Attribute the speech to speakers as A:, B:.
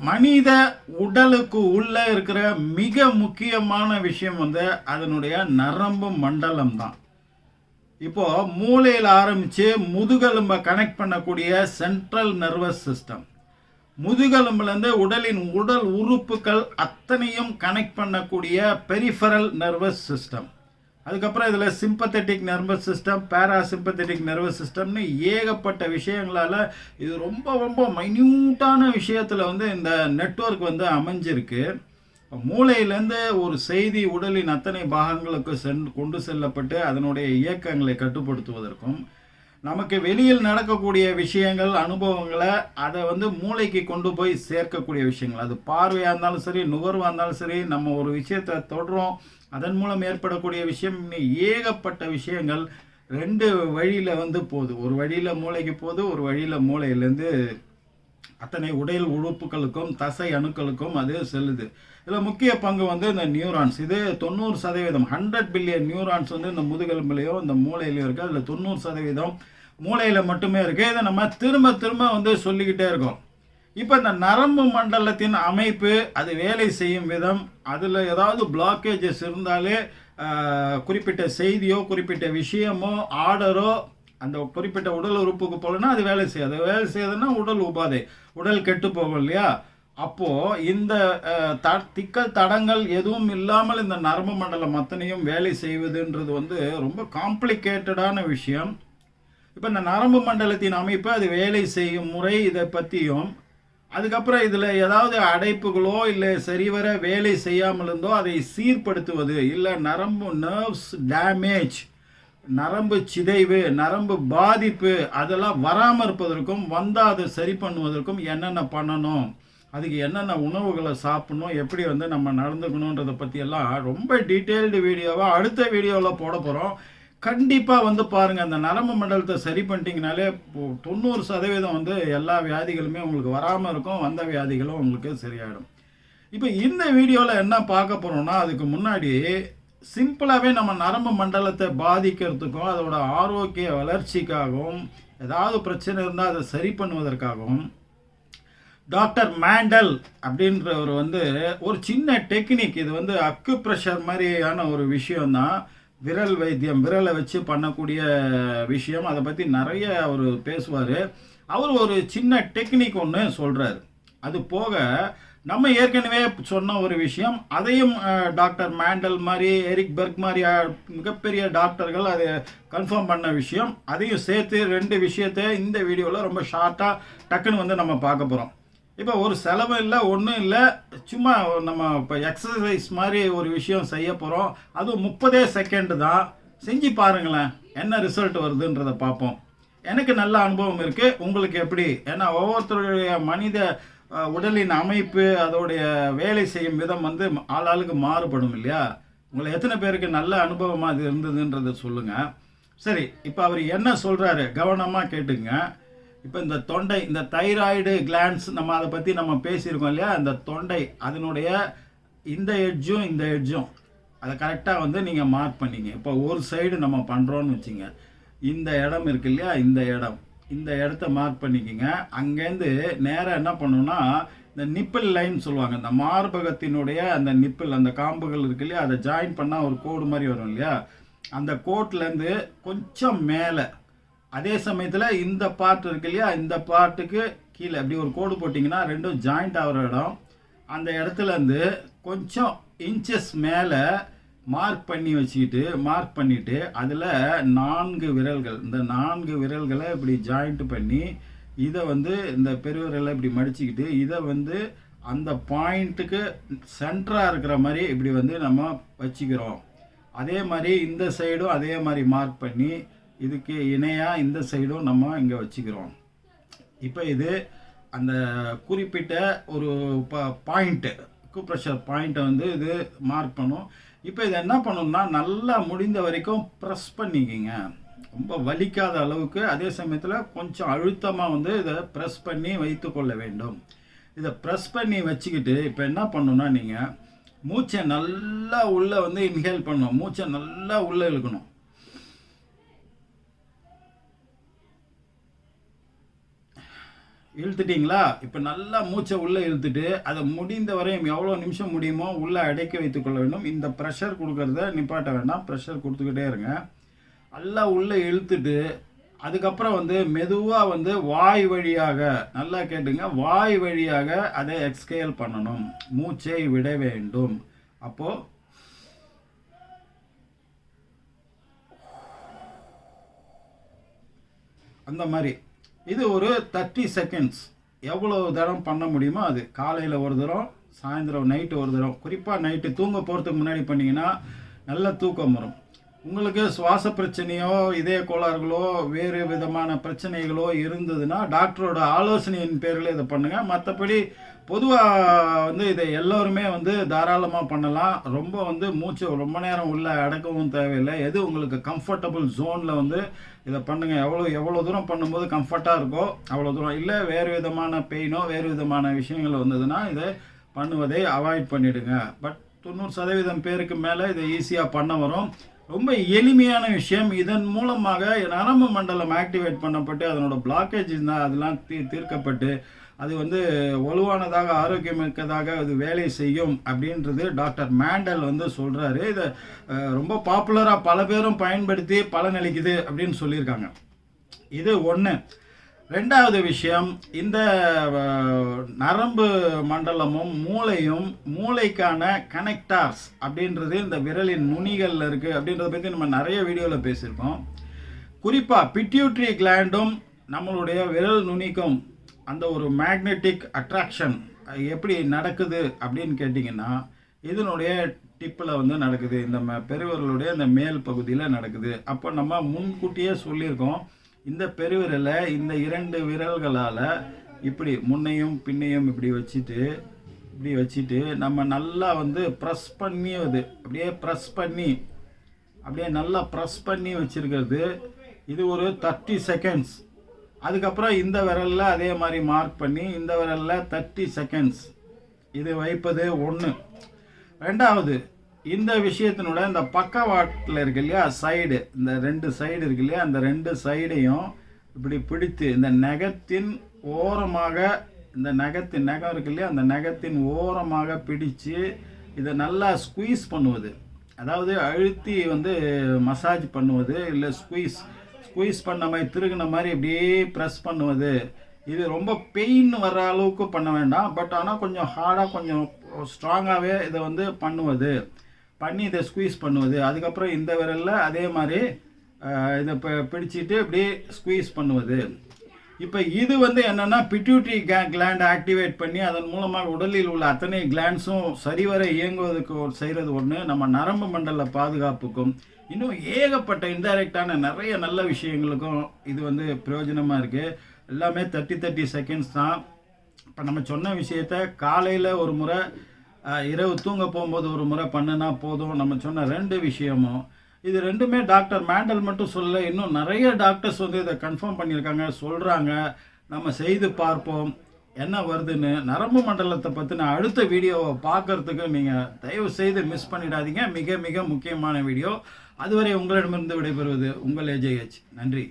A: மனித உடலுக்கு உள்ள இருக்கிற மிக முக்கியமான விஷயம் வந்து அதனுடைய நரம்பு மண்டலம் தான். இப்போ மூளையில் ஆரம்பித்து முதுகெலும்பை கனெக்ட் பண்ணக்கூடிய சென்ட்ரல் நர்வஸ் சிஸ்டம், முதுகெலும்புலேருந்து உடல் உறுப்புகள் அத்தனையும் கனெக்ட் பண்ணக்கூடிய பெரிஃபரல் நர்வஸ் சிஸ்டம், அதுக்கப்புறம் இதில் sympathetic nervous system, parasympathetic nervous சிஸ்டம்னு ஏகப்பட்ட விஷயங்களால் இது ரொம்ப ரொம்ப மைன்யூட்டான விஷயத்தில் வந்து இந்த நெட்வொர்க் வந்து அமைஞ்சிருக்கு. மூளையிலேருந்து ஒரு செய்தி உடலின் அத்தனை பாகங்களுக்கு கொண்டு செல்லப்பட்டு அதனுடைய இயக்கங்களை கட்டுப்படுத்துவதற்கும், நமக்கு வெளியில் நடக்கக்கூடிய விஷயங்கள் அனுபவங்களை அதை வந்து மூளைக்கு கொண்டு போய் சேர்க்கக்கூடிய விஷயங்கள், அது பார்வையாக இருந்தாலும் சரி, நுகர்வாக இருந்தாலும் சரி, நம்ம ஒரு விஷயத்தை தொடரோம் அதன் மூலம் ஏற்படக்கூடிய விஷயம், ஏகப்பட்ட விஷயங்கள் ரெண்டு வழியில் வந்து போகுது. ஒரு வழியில் மூளைக்கு போகுது, ஒரு வழியில் மூளையிலேருந்து அத்தனை உடல் உறுப்புகளுக்கும் தசை அணுக்களுக்கும் அது செல்லுது. இதில் முக்கிய பங்கு வந்து இந்த நியூரான்ஸ். இது 90%, 100 பில்லியன் நியூரான்ஸ் வந்து இந்த முதுகெலும்புலையோ இந்த மூளையிலையும் இருக்குது. அதில் 90% மூளையில் மட்டுமே இருக்குது. இதை நம்ம திரும்ப திரும்ப வந்து சொல்லிக்கிட்டே இருக்கோம். இப்போ இந்த நரம்பு மண்டலத்தின் அமைப்பு, அது வேலை செய்யும் விதம், அதில் ஏதாவது பிளாக்கேஜஸ் இருந்தாலே குறிப்பிட்ட செய்தியோ குறிப்பிட்ட விஷயமோ ஆர்டரோ அந்த குறிப்பிட்ட உடல் உறுப்புக்கு போகலன்னா அது வேலை செய்யாது. வேலை செய்யுதுன்னா உடல் உபாதை, உடல் கெட்டு போகும் இல்லையா? அப்போது இந்த திக்கல் தடங்கள் எதுவும் இல்லாமல் இந்த நரம்பு மண்டலம் அத்தனையும் வேலை செய்வதுன்றது வந்து ரொம்ப காம்ப்ளிகேட்டடான விஷயம். இப்போ இந்த நரம்பு மண்டலத்தின் அமைப்பு, அது வேலை செய்யும் முறை, இதை பற்றியும், அதுக்கப்புறம் இதில் ஏதாவது அடைப்புகளோ இல்லை சரிவர வேலை செய்யாமல் இருந்தோ அதை சீர்படுத்துவது, இல்லை நரம்பு நர்வ்ஸ் டேமேஜ், நரம்பு சிதைவு, நரம்பு பாதிப்பு அதெல்லாம் வராமல் இருப்பதற்கும், வந்தால் அதை சரி பண்ணுவதற்கும் என்னென்ன பண்ணணும், அதுக்கு என்னென்ன உணவுகளை சாப்பிடணும், எப்படி வந்து நம்ம நடந்துக்கணுன்றதை பற்றியெல்லாம் ரொம்ப டீட்டெயில்டு வீடியோவாக அடுத்த வீடியோவில் போட போகிறோம். கண்டிப்பாக வந்து பாருங்கள். அந்த நரம்பு மண்டலத்தை சரி பண்ணிட்டீங்கனாலே 90% வந்து எல்லா வியாதிகளுமே உங்களுக்கு வராமல் இருக்கும், வந்த வியாதிகளும் உங்களுக்கு சரியாயிடும். இப்போ இந்த வீடியோவில் என்ன பார்க்க போகிறோம்னா, அதுக்கு முன்னாடி சிம்பிளாகவே நம்ம நரம்பு மண்டலத்தை பாதிக்கிறதுக்கும் அதோட ஆரோக்கிய வளர்ச்சிக்காகவும் ஏதாவது பிரச்சனை இருந்தால் அதை சரி பண்ணுவதற்காகவும் டாக்டர் மேண்டல் அப்படின்றவர் வந்து ஒரு சின்ன டெக்னிக், இது வந்து அக்குப்ரெஷர் மாதிரியான ஒரு விஷயம்தான், விரல் வைத்தியம், விரலை வச்சு பண்ணக்கூடிய விஷயம். அதை பற்றி நிறைய அவர் பேசுவார். அவர் ஒரு சின்ன டெக்னிக் ஒன்று சொல்கிறார். அது போக நம்ம ஏற்கனவே சொன்ன ஒரு விஷயம், அதையும் டாக்டர் மேண்டல் மாதிரி, எரிக் பெர்க் மாதிரி மிகப்பெரிய டாக்டர்கள் அதை கன்ஃபார்ம் பண்ண விஷயம், அதையும் சேர்த்து 2 விஷயத்தை இந்த வீடியோவில் ரொம்ப ஷார்ட்டாக டக்குன்னு வந்து நம்ம பார்க்க போகிறோம். இப்போ ஒரு செலவு இல்லை, ஒன்றும் இல்லை, சும்மா நம்ம இப்போ எக்ஸசைஸ் மாதிரி ஒரு விஷயம் செய்ய போகிறோம். அதுவும் 30 செகண்ட் தான். செஞ்சு பாருங்களேன், என்ன ரிசல்ட் வருதுன்றதை பார்ப்போம். எனக்கு நல்ல அனுபவம் இருக்குது, உங்களுக்கு எப்படி? ஏன்னா ஒவ்வொருத்தருடைய மனித உடலின் அமைப்பு, அதோடைய வேலை செய்யும் விதம் வந்து ஆளாளுக்கு மாறுபடும் இல்லையா? உங்களை எத்தனை பேருக்கு நல்ல அனுபவமாக அது இருந்ததுன்றதை சொல்லுங்கள். சரி, இப்போ அவர் என்ன சொல்கிறாரு கவனமாக கேட்டுங்க. இப்போ இந்த தொண்டை, இந்த தைராய்டு கிளாண்ட்ஸ், நம்ம அதை பற்றி நம்ம பேசியிருக்கோம் இல்லையா? இந்த தொண்டை, அதனுடைய இந்த எட்ஜும் இந்த எட்ஜும் அதை கரெக்டாக வந்து நீங்கள் மார்க் பண்ணிங்க. இப்போ ஒரு சைடு நம்ம பண்ணுறோன்னு வச்சுங்க, இந்த இடம் இருக்கு இல்லையா, இந்த இடத்த மார்க் பண்ணிக்கோங்க. அங்கேருந்து நேராக என்ன பண்ணணும்னா, இந்த நிப்பிள் லைன் சொல்லுவாங்க, இந்த மார்பகத்தினுடைய அந்த நிப்பிள், அந்த காம்புகள் இருக்கு இல்லையா, அதை ஜாயின் பண்ணால் ஒரு கோடு மாதிரி வரும் இல்லையா, அந்த கோட்லேருந்து கொஞ்சம் மேலே, அதே சமயத்தில் இந்த பார்ட் இருக்கு இல்லையா, இந்த பார்ட்டுக்கு கீழே அப்படி ஒரு கோடு போட்டிங்கன்னா ரெண்டும் ஜாயிண்ட் ஆகிற இடம், அந்த இடத்துலேருந்து கொஞ்சம் இன்ச்சஸ் மேலே மார்க் பண்ணிவிட்டு அதில் 4 விரல்கள், இந்த 4 விரல்களை இப்படி ஜாயிண்ட் பண்ணி இதை வந்து இந்த பெருவிரலை இப்படி மடிச்சுக்கிட்டு இதை வந்து அந்த பாயிண்ட்டுக்கு சென்டராக இருக்கிற மாதிரி இப்படி வந்து நம்ம வச்சுக்கிறோம். அதே மாதிரி இந்த சைடும் அதே மாதிரி மார்க் பண்ணி இதுக்கு இணையாக இந்த சைடும் நம்ம இங்கே வச்சுக்கிறோம். இப்போ இது அந்த குறிப்பிட்ட ஒரு பாயிண்ட்டு, அக்குப்ரெஷர் பாயிண்ட்டை வந்து இது மார்க் பண்ணும். இப்போ இதை என்ன பண்ணணும்னா, நல்லா முடிந்த வரைக்கும் ப்ரெஸ் பண்ணிக்கிங்க, ரொம்ப வலிக்காத அளவுக்கு. அதே சமயத்தில் கொஞ்சம் அழுத்தமாக வந்து இதை ப்ரெஸ் பண்ணி வைத்து கொள்ள வேண்டும். இதை ப்ரெஸ் பண்ணி வச்சுக்கிட்டு இப்போ என்ன பண்ணணும்னா, நீங்கள் மூச்சை நல்லா உள்ளே வந்து இன்ஹேல் பண்ணணும், மூச்சை நல்லா உள்ளே இழுக்கணும். இழுத்துட்டிங்களா? இப்போ நல்லா மூச்சை உள்ளே இழுத்துட்டு அதை முடிந்த வரையும் எவ்வளோ நிமிஷம் முடியுமோ உள்ளே அடக்கி வைத்துக்கொள்ள வேண்டும். இந்த ப்ரெஷர் கொடுக்கறத நிப்பாட்ட வேண்டாம், ப்ரெஷர் கொடுத்துக்கிட்டே இருங்க. நல்லா உள்ளே இழுத்துட்டு அதுக்கப்புறம் மெதுவாக வாய் வழியாக, நல்லா கேட்டுங்க, வாய் வழியாக அதை எக்ஸ்கேல் பண்ணணும், மூச்சை விட வேண்டும். அப்போது அந்த மாதிரி இது ஒரு 30 செகண்ட்ஸ் எவ்வளோ தரம் பண்ண முடியுமோ அது. காலையில் ஒரு தரம், சாயந்தரம் நைட்டு ஒரு தரம். குறிப்பாக நைட்டு தூங்க போகிறதுக்கு முன்னாடி பண்ணிங்கன்னா நல்ல தூக்கம் வரும். உங்களுக்கு சுவாச பிரச்சனையோ இதய கோளாறுகளோ வேறு விதமான பிரச்சனைகளோ இருந்ததுன்னா டாக்டரோட ஆலோசனையின் பேரில் இதை பண்ணுங்கள். மற்றபடி பொதுவாக இதை எல்லோருமே தாராளமாக பண்ணலாம். ரொம்ப மூச்சு ரொம்ப நேரம் உள்ள அடக்கவும் தேவையில்லை. எது உங்களுக்கு கம்ஃபர்டபுள் ஜோனில் இதை பண்ணுங்கள். எவ்வளோ தூரம் பண்ணும்போது கம்ஃபர்ட்டாக இருக்கோ அவ்வளோ தூரம். இல்லை வேறு விதமான பெயினோ வேறு விதமான விஷயங்கள் வந்ததுன்னா இதை பண்ணுவதை அவாய்ட் பண்ணிவிடுங்க. பட் 90% பேருக்கு மேலே இதை ஈஸியாக பண்ண வரும். ரொம்ப எளிமையான விஷயம். இதன் மூலமாக நரம்பு மண்டலம் ஆக்டிவேட் பண்ணப்பட்டு அதனோட பிளாக்கேஜ் இருந்தால் அதெல்லாம் தீர்க்கப்பட்டு அது வலுவானதாக ஆரோக்கியமிக்கதாக அது வேலை செய்யும் அப்படின்றது டாக்டர் மேண்டல் சொல்கிறாரு. இதை ரொம்ப பாப்புலராக பல பேரும் பயன்படுத்தி பலனளிக்குது அப்படின்னு சொல்லியிருக்காங்க. இது ஒன்று. ரெண்டாவது விஷயம், இந்த நரம்பு மண்டலமும் மூளையும் மூளைக்கான கனெக்டார்ஸ் அப்படின்றது இந்த விரலின் நுனிகளில் இருக்குது அப்படின்றத பற்றி நம்ம நிறைய வீடியோவில் பேசியிருக்கோம். குறிப்பாக பிட்யூட்ரி கிளாண்டும் நம்மளுடைய விரல் நுனிக்கும் அந்த ஒரு மேக்னெட்டிக் அட்ராக்ஷன் எப்படி நடக்குது அப்படின்னு கேட்டிங்கன்னா இதனுடைய டிப்பில் நடக்குது. இந்த பெருவிரலுடைய இந்த மேல் பகுதியில் நடக்குது. அப்போ நம்ம முன்கூட்டியே சொல்லியிருக்கோம், இந்த பெருவிரலை இந்த 2 விரல்களால் இப்படி முன்னையும் பின்னையும் இப்படி வச்சுட்டு நம்ம நல்லா ப்ரெஸ் பண்ணி அப்படியே நல்லா ப்ரெஸ் பண்ணி வச்சுருக்கிறது. இது ஒரு 30 செகண்ட்ஸ். அதுக்கப்புறம் இந்த விரலில் அதே மாதிரி மார்க் பண்ணி இந்த விரலில் 30 செகண்ட்ஸ் இது வைப்பது ஒன்று. ரெண்டாவது, இந்த விஷயத்தினோட இந்த பக்கவாட்டில் இருக்கு இல்லையா, சைடு, இந்த 2 சைடு இருக்கு இல்லையா, அந்த 2 சைடையும் இப்படி பிடித்து இந்த நகத்தின் ஓரமாக, இந்த நகம் இருக்கு இல்லையா, அந்த நகத்தின் ஓரமாக பிடிச்சு இதை நல்லா ஸ்குவீஸ் பண்ணுவது. அதாவது அழுத்தி மசாஜ் பண்ணுவது, இல்லை ஸ்குவீஸ் பண்ண மாதிரி திருகின மாதிரி இப்படியே ப்ரெஸ் பண்ணுவது. இது ரொம்ப பெயின் வர்ற அளவுக்கு பண்ண வேண்டாம். பட் ஆனால் கொஞ்சம் ஹார்டாக கொஞ்சம் ஸ்ட்ராங்காகவே இதை பண்ணி இதை ஸ்குவீஸ் பண்ணுவது. அதுக்கப்புறம் இந்த விரலில் அதே மாதிரி இதை பிடிச்சிட்டு இப்படி ஸ்குவீஸ் பண்ணுவது. இப்போ இது என்னென்னா பிட்யூட்ரி கிளாண்ட் ஆக்டிவேட் பண்ணி அதன் மூலமாக உடலில் உள்ள அத்தனை கிளாண்ட்ஸும் சரிவர இயங்குவதற்கு செய்கிறது ஒன்று. நம்ம நரம்பு மண்டல பாதுகாப்புக்கும் இன்னும் ஏகப்பட்ட இன்டைரக்டான நிறைய நல்ல விஷயங்களுக்கும் இது பிரயோஜனமாக இருக்குது. எல்லாமே 30 செகண்ட்ஸ் தான். இப்போ நம்ம சொன்ன விஷயத்த காலையில் ஒரு முறை, இரவு தூங்க போகும்போது ஒரு முறை பண்ணுனா போதும். நம்ம சொன்ன 2 விஷயமும் இது 2மே டாக்டர் மேண்டல் மட்டும் சொல்ல, இன்னும் நிறைய டாக்டர்ஸ் இதை கன்ஃபார்ம் பண்ணியிருக்காங்க, சொல்கிறாங்க. நம்ம செய்து பார்ப்போம் என்ன வருதுன்னு. நரம்பு மண்டலத்தை பற்றின அடுத்த வீடியோவை பார்க்கறதுக்கு நீங்கள் தயவு செய்து மிஸ் பண்ணிடாதீங்க. மிக மிக முக்கியமான வீடியோ. அதுவரை உங்களிடமிருந்து விடைபெறுவது உங்கள் AJH. நன்றி.